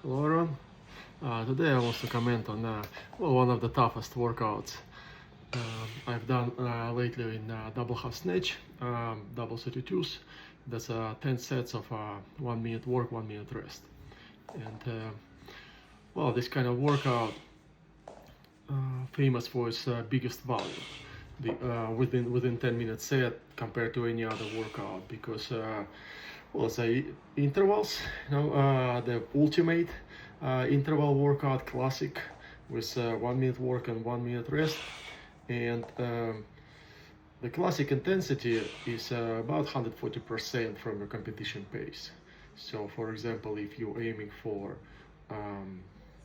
Hello everyone. Today I want to comment on one of the toughest workouts I've done lately in double half snatch, double 32s. That's 10 sets of 1 minute work, 1 minute rest. And this kind of workout famous for its biggest value within 10-minute set compared to any other workout because say intervals, the ultimate interval workout classic with 1 minute work and 1 minute rest, and the classic intensity is about 140% from your competition pace. So for example, if you're aiming for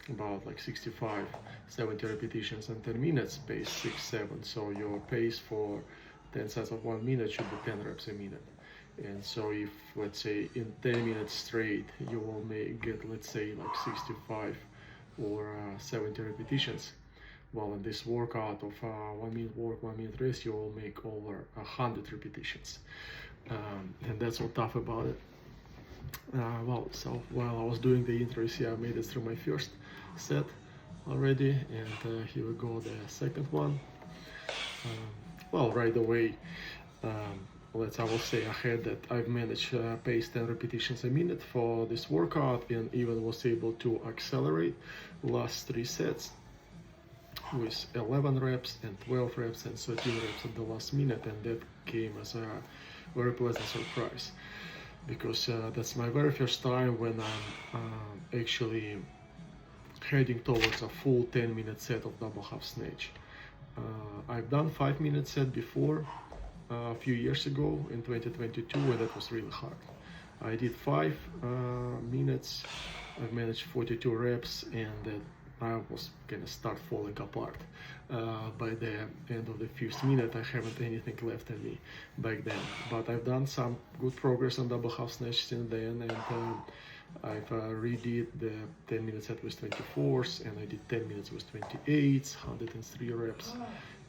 about like 65 70 repetitions and 10 minutes, pace 6-7, so your pace for 10 sets of 1 minute should be 10 reps a minute. And so if, let's say, in 10 minutes straight you will get, let's say, like 65 or 70 repetitions, well, in this workout of 1 minute work, 1 minute rest, you will make over 100 repetitions, and that's what's tough about it. So while I was doing the intro, I made it through my first set already, and here we go, the second one. Right away, I will say ahead that I've managed pace 10 repetitions a minute for this workout, and even was able to accelerate last 3 sets with 11 reps and 12 reps and 13 reps at the last minute, and that came as a very pleasant surprise because that's my very first time when I'm actually heading towards a full 10-minute set of double half snatch. I've done 5-minute set before a few years ago in 2022, and that was really hard. I did 5 minutes, I've managed 42 reps, and I was gonna start falling apart. By the end of the 5th minute, I haven't anything left in me back then. But I've done some good progress on double half snatch since then, and I've redid the 10-minute set with 24s, and I did 10 minutes with 28s, 103 reps.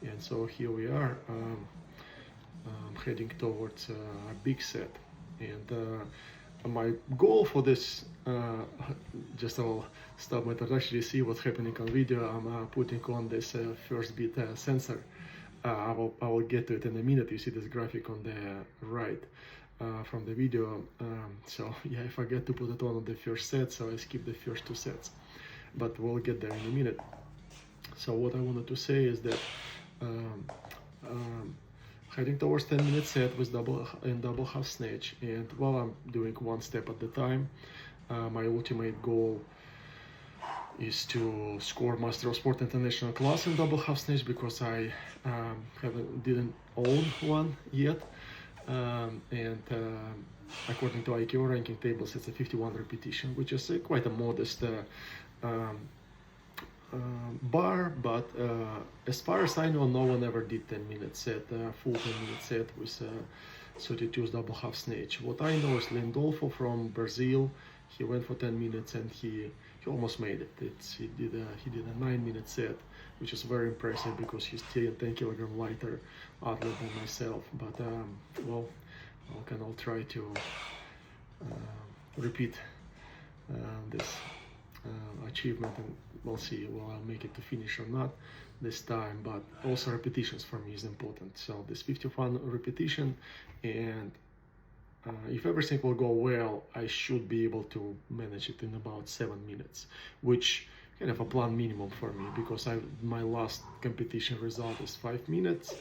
And so here we are, heading towards a big set. And my goal for this, just I'll stop my introduction, see what's happening on video. I'm putting on this first beat sensor. I will get to it in a minute. You see this graphic on the right from the video. So yeah, I forget to put it on the first set, so I skip the first 2 sets, but we'll get there in a minute. So what I wanted to say is that heading towards 10-minute set with double half snatch, and while I'm doing 1 step at the time, my ultimate goal is to score Master of Sport International class in double half snatch, because I didn't own one yet, and according to IQ ranking tables, it's a 51 repetition, which is quite a modest bar, but as far as I know, no one ever did 10-minute set, full 10-minute set with 32's double half snatch. What I know is Lindolfo from Brazil. He went for 10 minutes and he almost made it. He did a 9-minute set, which is very impressive because he's 10 kilogram lighter athlete than myself. But I'll try to repeat this achievement, and we'll see will I make it to finish or not this time. But also repetitions for me is important, so this 51 repetition, and if everything will go well, I should be able to manage it in about 7 minutes, which kind of a planned minimum for me, because my last competition result is 5 minutes,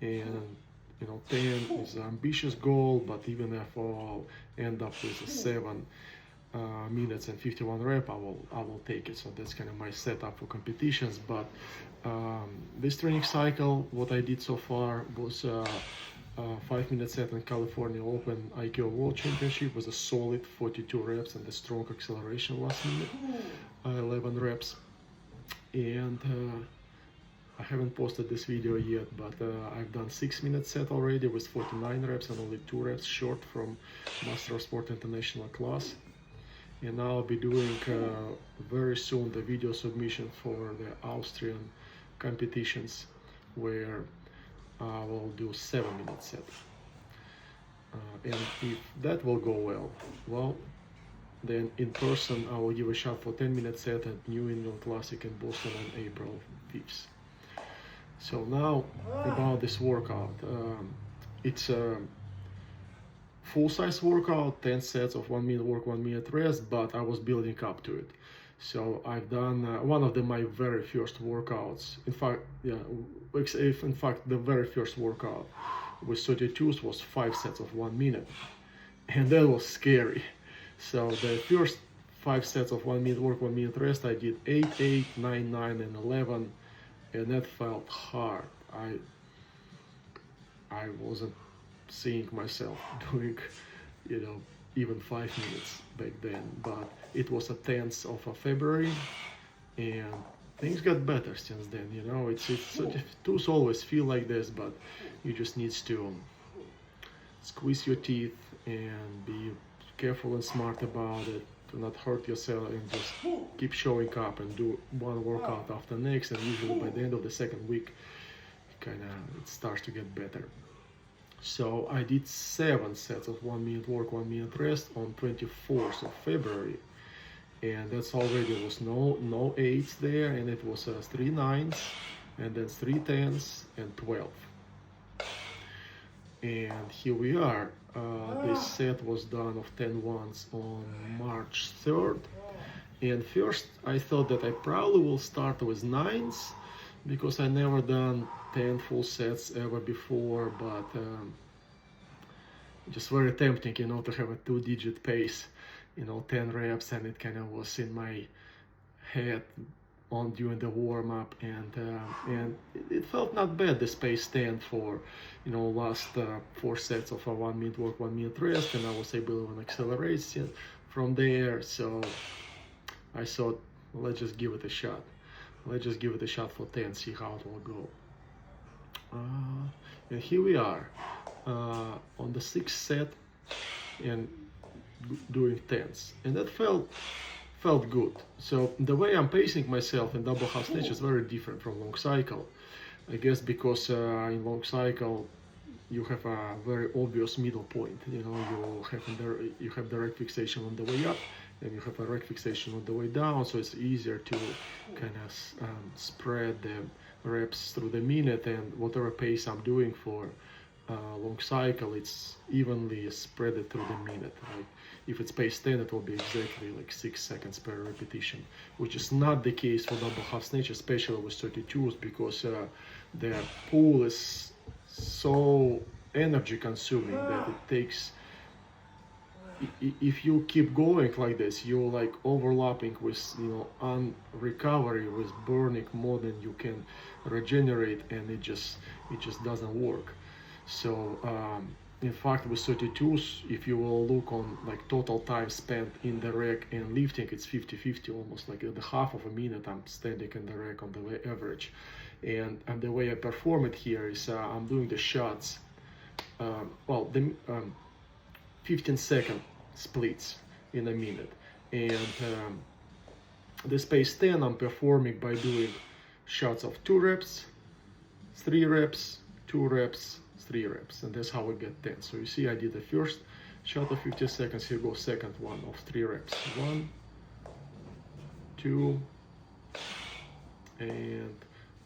and 10 is an ambitious goal, but even if I'll end up with a 7 minutes and 51 rep, I will take it. So that's kind of my setup for competitions. But this training cycle, what I did so far was 5-minute set in California Open IQ World Championship with a solid 42 reps and a strong acceleration last minute, 11 reps. And I haven't posted this video yet, but I've done 6-minute set already with 49 reps and only 2 reps short from Master of Sport International class. And now I'll be doing very soon the video submission for the Austrian competitions, where I will do 7-minute set. And if that will go well, then in person I will give a shot for 10-minute set at New England Classic in Boston on April 5th. So now about this workout. It's a full-size workout, 10 sets of 1 minute work, 1 minute rest, but I was building up to it. So I've done one of my very first workouts. In fact, the very first workout with 32s was 5 sets of 1 minute, and that was scary. So the first 5 sets of 1 minute work, 1 minute rest, I did 8, 8, 9, 9, and 11, and that felt hard. I wasn't seeing myself doing, even 5 minutes back then, but it was a 10th of February, and things got better since then. Tools always feel like this, but you just need to squeeze your teeth and be careful and smart about it, to not hurt yourself, and just keep showing up and do one workout after next, and usually by the end of the second week it starts to get better. So I did 7 sets of 1 minute work, 1 minute rest on 24th of February, and that's already was no 8s there, and it was 3 9s, and then 3 10s and 12. And here we are. This set was done of 10 ones on March 3rd, and first I thought that I probably will start with 9s, because I never done 10 full sets ever before, but just very tempting, to have a 2-digit pace, 10 reps, and it kind of was in my head during the warm-up, and it felt not bad, this pace 10 for, last 4 sets of a 1 minute work, 1 minute rest, and I was able to accelerate from there. So I thought, let's just give it a shot. Let's just give it a shot for 10, see how it will go. And here we are on the 6th set and doing 10s, and that felt good. So the way I'm pacing myself in double half snatch is very different from long cycle. I guess because in long cycle you have a very obvious middle point. You have direct fixation on the way up, and you have a direct fixation on the way down, so it's easier to kind of spread the reps through the minute, and whatever pace I'm doing for long cycle, it's evenly spread through the minute. Like if it's pace 10, it will be exactly like 6 seconds per repetition, which is not the case for double half snatch, especially with 32s, because the pull is so energy consuming that it takes, if you keep going like this, you're like overlapping with, on recovery, with burning more than you can regenerate, and it just doesn't work. So in fact, with 32s, if you will look on like total time spent in the rack and lifting, it's 50-50, almost like the half of a minute I'm standing in the rack on the average. And the way I perform it here is I'm doing the shots, 15-second splits in a minute. And this pace 10 I'm performing by doing shots of 2 reps, 3 reps, 2 reps, 3 reps, and that's how we get 10. So you see, I did the first shot of 50 seconds. Here goes second one of 3 reps. 1, 2, and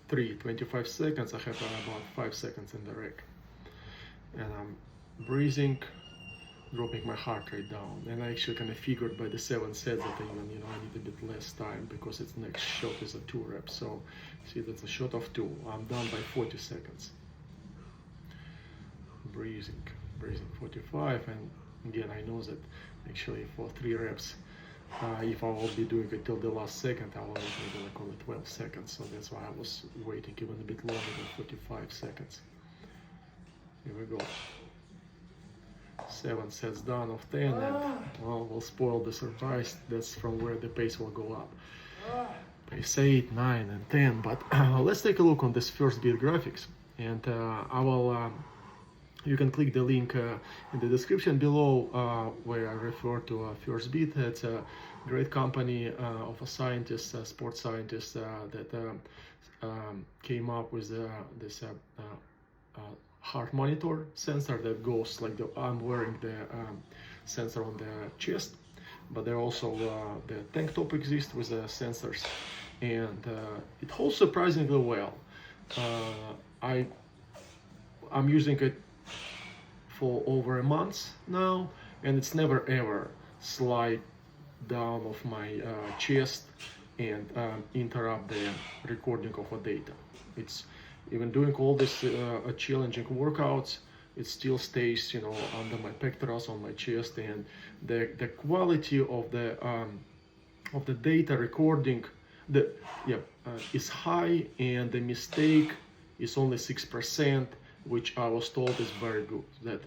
3. 25 seconds. I have about 5 seconds in the rack, and I'm breathing, dropping my heart rate down. And I actually kind of figured by the 7 sets that I need a bit less time, because its next shot is a 2 reps. So see, that's a shot of 2. I'm done by 40 seconds. Breathing 45, and again I know that actually for 3 reps, if I will be doing it till the last second, I will make maybe like only 12 seconds. So that's why I was waiting even a bit longer than 45 seconds. Here we go. 7 sets done of 10, and well, we'll spoil the surprise. That's from where the pace will go up. Pace 8, 9, and 10. But let's take a look on this first beat graphics, and I will. You can click the link in the description below where I refer to First Beat. It's a great company of a scientist, a sports scientist that came up with this heart monitor sensor that goes like I'm wearing the sensor on the chest, but there also the tank top exists with the sensors, and it holds surprisingly well. I'm using it for over a month now, and it's never ever slide down of my chest and interrupt the recording of the data. It's even doing all these challenging workouts, it still stays, you know, under my pectorals, on my chest, and the quality of the data recording, is high, and the mistake is only 6%, which I was told is very good. That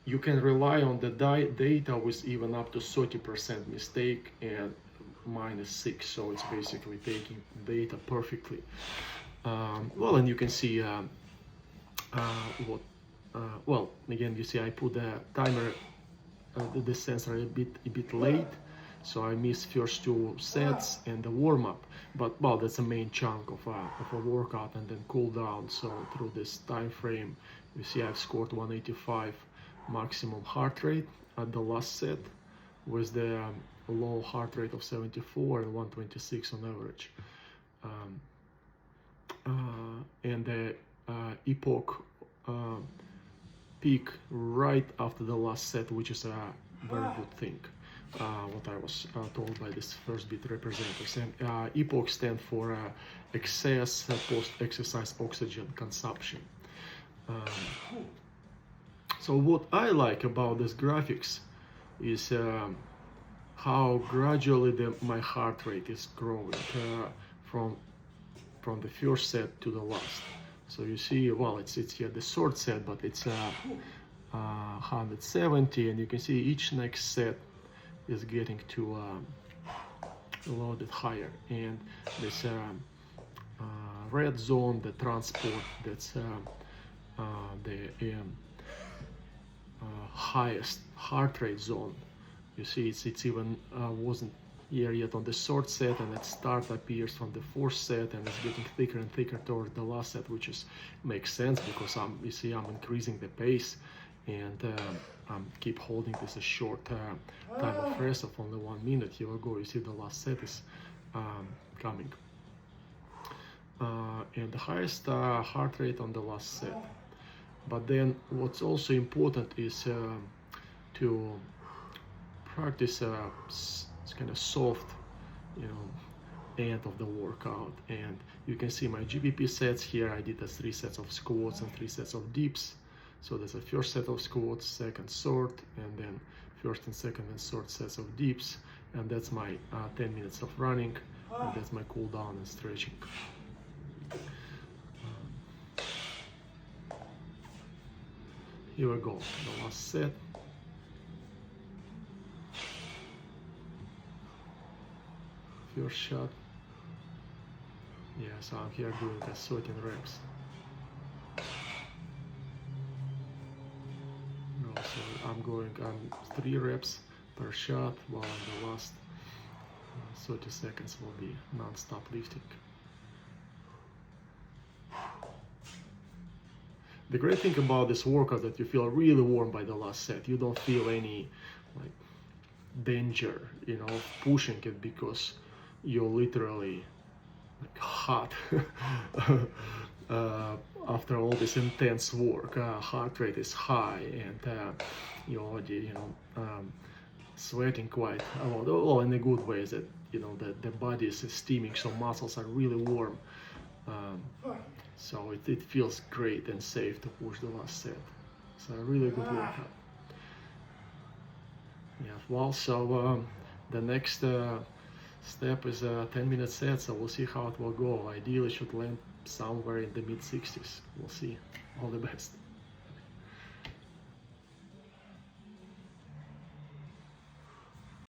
you can rely on the data with even up to 30% mistake, and mine is 6, so it's basically taking data perfectly. Well, and you can see well, again, you see I put the timer, the sensor a bit late, so I missed first 2 sets and the warm-up, but well, that's the main chunk of a workout, and then cool down. So through this time frame, you see I've scored 185 maximum heart rate at the last set, with the low heart rate of 74 and 126 on average. And the epoch peak right after the last set, which is a very good thing, what I was told by this first bit representatives. And epoch stands for excess post-exercise oxygen consumption. So what I like about this graphics is how gradually my heart rate is growing from the first set to the last. So you see, well, it's here the short set, but it's 170, and you can see each next set is getting to a little bit higher. And this red zone, the transport, that's the highest heart rate zone. You see, it's even wasn't here yet on the short set, and its start appears from the fourth set, and it's getting thicker and thicker toward the last set, which makes sense because you see I'm increasing the pace, and I'm keep holding this a short time of rest of only 1 minute. Here we go. You see the last set is coming, and the highest heart rate on the last set. But then what's also important is to practice kind of soft, end of the workout. And you can see my GPP sets here. I did 3 sets of squats and 3 sets of dips. So there's a first set of squats, second, third, and then first and second and third sets of dips. And that's my 10 minutes of running, and that's my cool down and stretching. Here we go, the last set. First shot. Yeah, so I'm here doing 13 reps. So I'm going on 3 reps per shot, while in the last 30 seconds will be non-stop lifting. The great thing about this workout is that you feel really warm by the last set. You don't feel any danger, of pushing it, because you're literally hot after all this intense work. Heart rate is high, and you're already sweating quite a lot. Well, in a good way, that the body is steaming, so muscles are really warm. So it feels great and safe to push the last set. It's a really good workout. Yeah, well, so the next step is a 10-minute set, so we'll see how it will go. Ideally, should land somewhere in the mid-60s. We'll see. All the best.